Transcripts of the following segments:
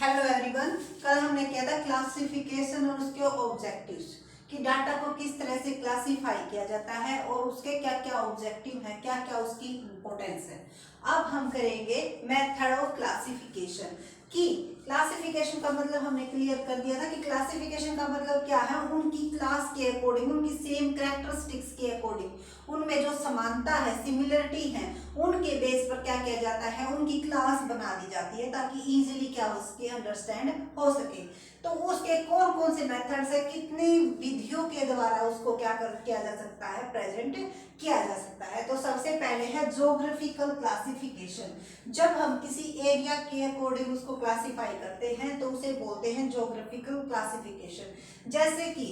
Hello everyone. कल हमने किया था क्लासिफिकेशन और उसके ऑब्जेक्टिव्स कि डाटा को किस तरह से क्लासिफाई किया जाता है और उसके क्या क्या ऑब्जेक्टिव हैं, क्या क्या उसकी इंपॉर्टेंस है। अब हम करेंगे मेथड ऑफ क्लासिफिकेशन कि क्लासिफिकेशन का मतलब हमने क्लियर कर दिया था कि क्लासिफिकेशन का मतलब क्या है, उनकी क्लास के अकॉर्डिंग, उनकी सेम कैरेक्टरिस्टिक्स के अकॉर्डिंग, उनमें जो समानता है, सिमिलरिटी है, उनके बेस पर क्या किया जाता है, उनकी क्लास बना दी जाती है ताकि इजीली क्या हो सके, अंडरस्टैंड हो सके। तो उसके कौन कौन से मेथड्स है, कितनी विधियों के द्वारा उसको किया जा सकता है, प्रेजेंट किया जा सकता है। तो सबसे पहले है ज्योग्राफिकल क्लासिफिकेशन। जब हम किसी एरिया के अकॉर्डिंग उसको क्लासिफाई करते हैं तो उसे बोलते हैं ज्योग्राफिकल क्लासिफिकेशन। जैसे कि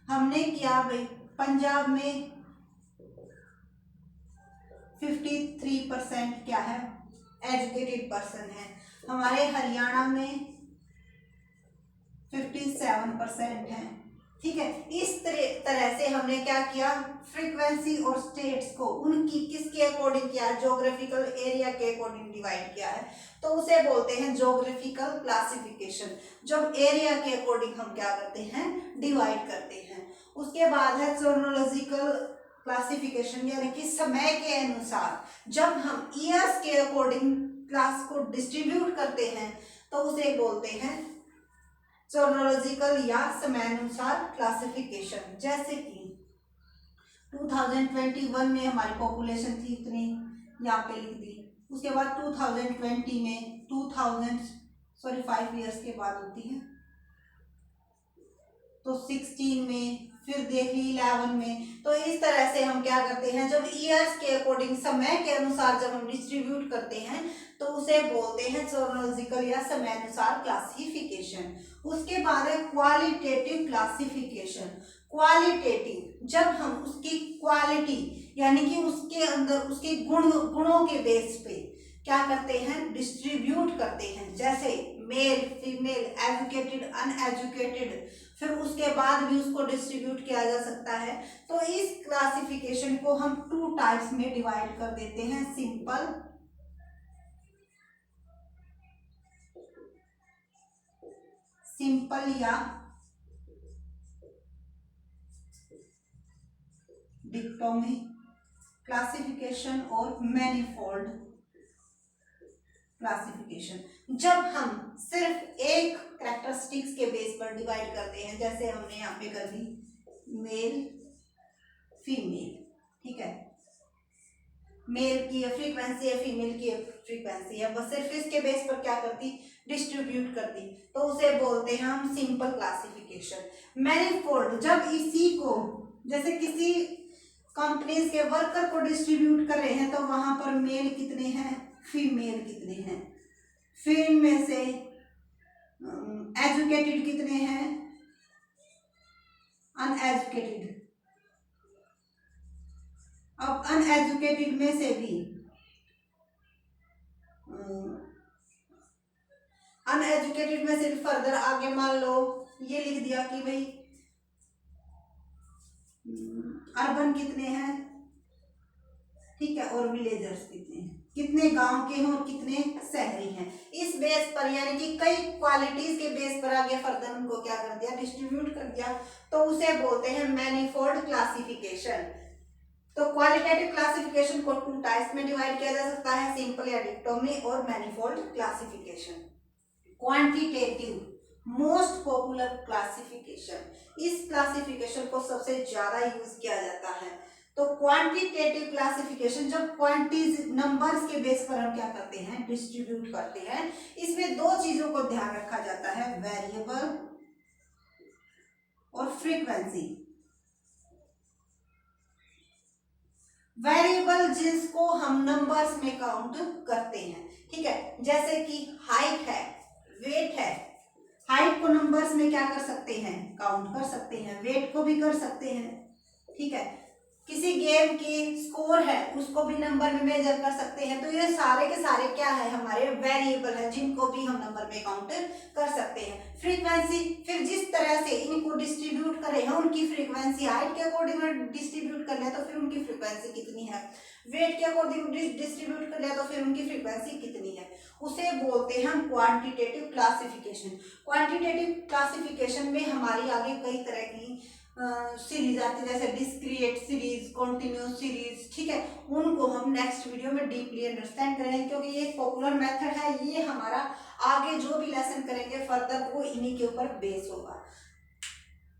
हमने किया भाई, पंजाब में 53% क्या है, एजुकेटेड पर्सन है। हमारे हरियाणा में 57% है। ठीक है, इस तरह से हमने क्या किया, फ्रीक्वेंसी और स्टेट्स को उनकी किसके अकॉर्डिंग किया, ज्योग्राफिकल एरिया के अकॉर्डिंग डिवाइड किया है। तो उसे बोलते हैं ज्योग्राफिकल क्लासिफिकेशन। जब एरिया के अकॉर्डिंग हम क्या करते हैं, डिवाइड करते हैं। उसके बाद है क्रोनोलॉजिकल क्लासिफिकेशन, यानी कि समय के अनुसार जब हम ईयर्स के अकॉर्डिंग क्लास को डिस्ट्रीब्यूट करते हैं तो उसे बोलते हैं क्रोनोलॉजिकल या समयानुसार क्लासिफिकेशन। जैसे कि 2021 में हमारी पॉपुलेशन थी इतनी, यहाँ पे लिख दी। उसके बाद 2020 में 5 ईयर्स के बाद होती है, तो 16 में, फिर देख ली 11 में। तो इस तरह से हम क्या करते हैं, जब ईयर्स के अकॉर्डिंग, समय के अनुसार जब हम डिस्ट्रीब्यूट करते हैं तो उसे बोलते हैं क्रोनोलॉजिकल या समयानुसार क्लासिफिकेशन। उसके बाद है क्वालिटेटिव क्लासिफिकेशन। क्वालिटेटिव, जब हम उसकी क्वालिटी यानी कि उसके अंदर उसके गुणों के बेस पे क्या करते हैं, डिस्ट्रीब्यूट करते हैं। जैसे मेल, फीमेल, एजुकेटेड, अनएजुकेटेड, फिर उसके बाद भी उसको डिस्ट्रीब्यूट किया जा सकता है। तो इस क्लासिफिकेशन को हम 2 टाइप्स में डिवाइड कर देते हैं, सिंपल या डिक्टोमी क्लासिफिकेशन और मैनिफोल्ड क्लासिफिकेशन। जब हम सिर्फ एक कैरेक्टरिस्टिक्स के बेस पर डिवाइड करते हैं, जैसे हमने यहाँ पे कर दी मेल, फीमेल, ठीक है, मेल की फ्रीक्वेंसी है, फीमेल की फ्रीक्वेंसी है, बस सिर्फ इसके बेस पर क्या करती, डिस्ट्रीब्यूट करती, तो उसे बोलते हैं हम सिंपल क्लासिफिकेशन। मैनिफोल्ड, जब इसी को, जैसे किसी कंपनीज के वर्कर को डिस्ट्रीब्यूट कर रहे हैं तो वहां पर मेल कितने हैं, फीमेल कितने हैं, फिर इनमें से एजुकेटेड कितने हैं, अनएजुकेटेड। अब अनएजुकेटेड में से भी अनएजुकेटेड में से भी फर्दर आगे मान लो ये लिख दिया कि भाई अर्बन कितने हैं, ठीक है, और विलेजर्स कितने हैं, कितने गांव के हैं और कितने शहरी हैं। इस बेस पर यानी कि कई क्वालिटीज के बेस पर आगे फर्दर उनको क्या कर दिया, डिस्ट्रीब्यूट कर दिया, तो उसे बोलते हैं मैनिफोल्ड क्लासिफिकेशन। तो क्वालिटेटिव क्लासिफिकेशन को 2 टाइप्स में डिवाइड किया जा सकता है, सिंपल या डिक्टोमी और manifold classification. Quantitative most popular classification, इस क्लासिफिकेशन को सबसे ज्यादा यूज किया जाता है। तो क्वांटिटेटिव क्लासिफिकेशन, जब क्वांटिटीज, नंबर्स के बेस पर हम क्या करते हैं, डिस्ट्रीब्यूट करते हैं। इसमें 2 चीजों को ध्यान रखा जाता है, वेरिएबल और फ्रीक्वेंसी। वेरिएबल जिसको हम नंबर्स में काउंट करते हैं, ठीक है, जैसे कि हाइट है, वेट है। हाइट को नंबर्स में क्या कर सकते हैं, काउंट कर सकते हैं, वेट को भी कर सकते हैं, ठीक है। किसी गेम की स्कोर है उसको भी नंबर में मेजर कर सकते हैं। तो ये सारे के सारे क्या है, हमारे वेरिएबल है जिनको भी हम नंबर में काउंट कर सकते हैं। फ्रीक्वेंसी, फिर जिस तरह से इनको डिस्ट्रीब्यूट करें हैं उनकी फ्रीक्वेंसी हाइट के अकॉर्डिंग डिस्ट्रीब्यूट कर लिया तो फिर उनकी फ्रीक्वेंसी कितनी है, वेट के अकॉर्डिंग डिस्ट्रीब्यूट कर लिया तो फिर उनकी फ्रीक्वेंसी कितनी है, उसे बोलते हैं हम क्वांटिटेटिव क्लासिफिकेशन। क्वांटिटेटिव क्लासिफिकेशन में हमारी आगे कई तरह की सीरीज आती है, जैसे डिस्क्रीट सीरीज, कॉन्टिन्यूस सीरीज, ठीक है। उनको हम नेक्स्ट वीडियो में डीपली अंडरस्टैंड करेंगे, क्योंकि ये एक पॉपुलर मेथड है। ये हमारा आगे जो भी लेसन करेंगे फर्दर वो इन्हीं के ऊपर बेस होगा।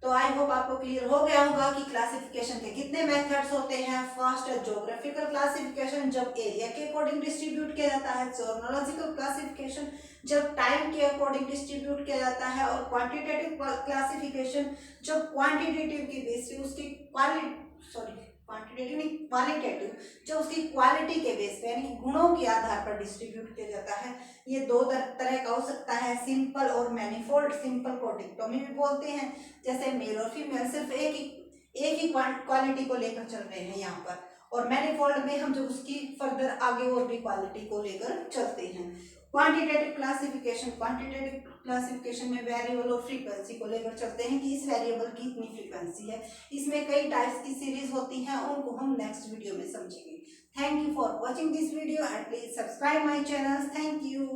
तो आई होप आपको क्लियर हो गया होगा कि क्लासिफिकेशन के कितने मेथड्स होते हैं। फर्स्ट है ज्योग्राफिकल क्लासिफिकेशन, जब एरिया के अकॉर्डिंग डिस्ट्रीब्यूट किया जाता है। जोनोलॉजिकल क्लासिफिकेशन, जब टाइम के अकॉर्डिंग डिस्ट्रीब्यूट किया जाता है। और क्वांटिटेटिव क्लासिफिकेशन, जब क्वांटिटेटिव की बेस पे उसकी क्वांटिटेटिव नहीं क्वालिटेटिव, जो उसकी क्वालिटी के बेस पे यानी कि गुणों के आधार पर डिस्ट्रीब्यूट किया जाता है। ये दो तरह का हो सकता है, सिंपल और मैनिफोल्ड। सिंपल को डिक्टोमी भी बोलते हैं, जैसे मेल और फीमेल सिर्फ एक ही क्वालिटी को लेकर चल रहे हैं यहाँ पर। और मैनिफोल्ड में हम जो उसकी फर्दर आगे और भी क्वालिटी को लेकर चलते हैं। क्वांटिटेटिव क्लासिफिकेशन में वेरिएबल और फ्रीक्वेंसी को लेकर चलते हैं कि इस वेरिएबल की इतनी फ्रीक्वेंसी है। इसमें कई टाइप्स की सीरीज होती हैं, उनको हम नेक्स्ट वीडियो में समझेंगे। Thank you for watching this video and please subscribe my channel. Thank you.